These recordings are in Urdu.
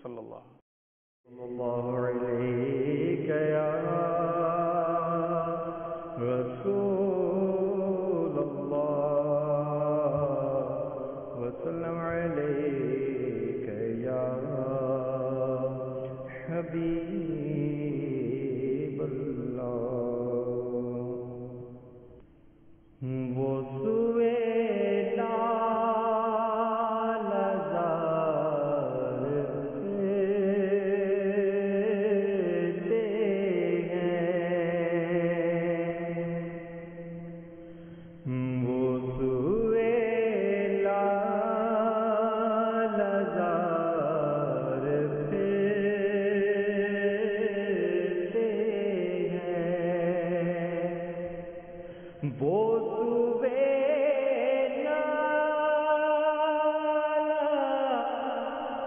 صلی اللہ علیہ یا رسول اللہ وسلم علیک یا حبیب اللہ وہ سوے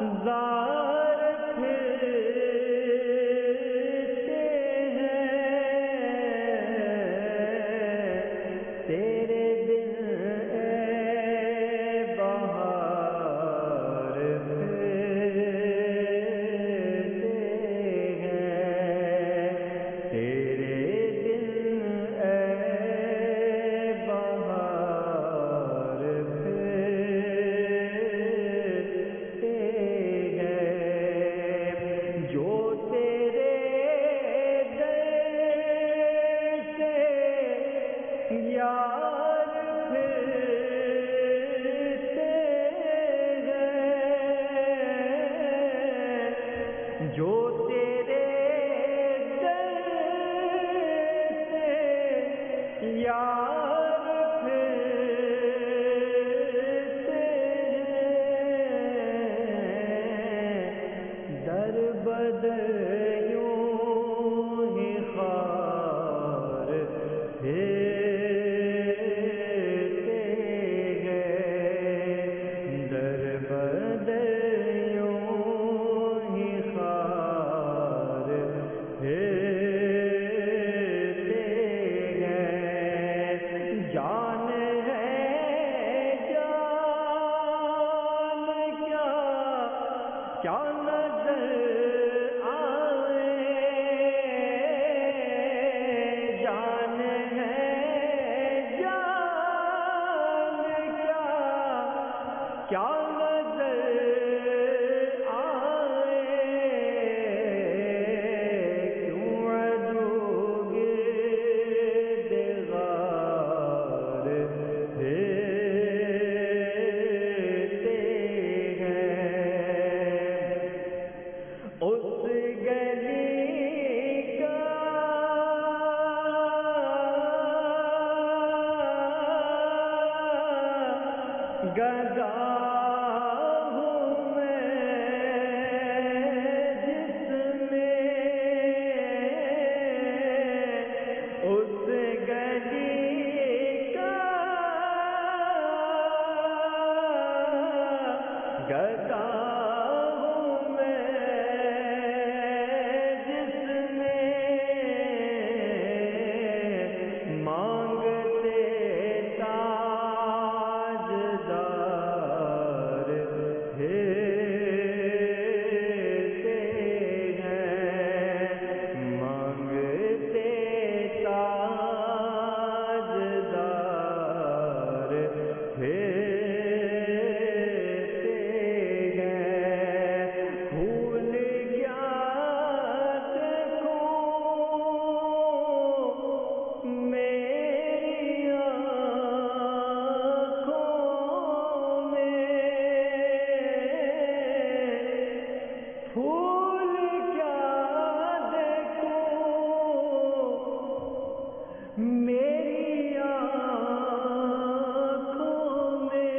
زار پھرتے ہیں تیرے دن اے بہار پھرتے ہیں تیرے دن اے بہار یار پھرتے ہیں جو تیرے در سے یار پھرتے ہیں در بدر یوں ہی خار کیا نظر آئے جان ہے جان کیا نظر آئے کیوں عدو گرد غار اس گلی کا گدا ہوں میں جس میں اس گلی کا گدا میری آنکھوں میں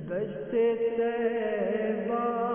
دشت طیبہ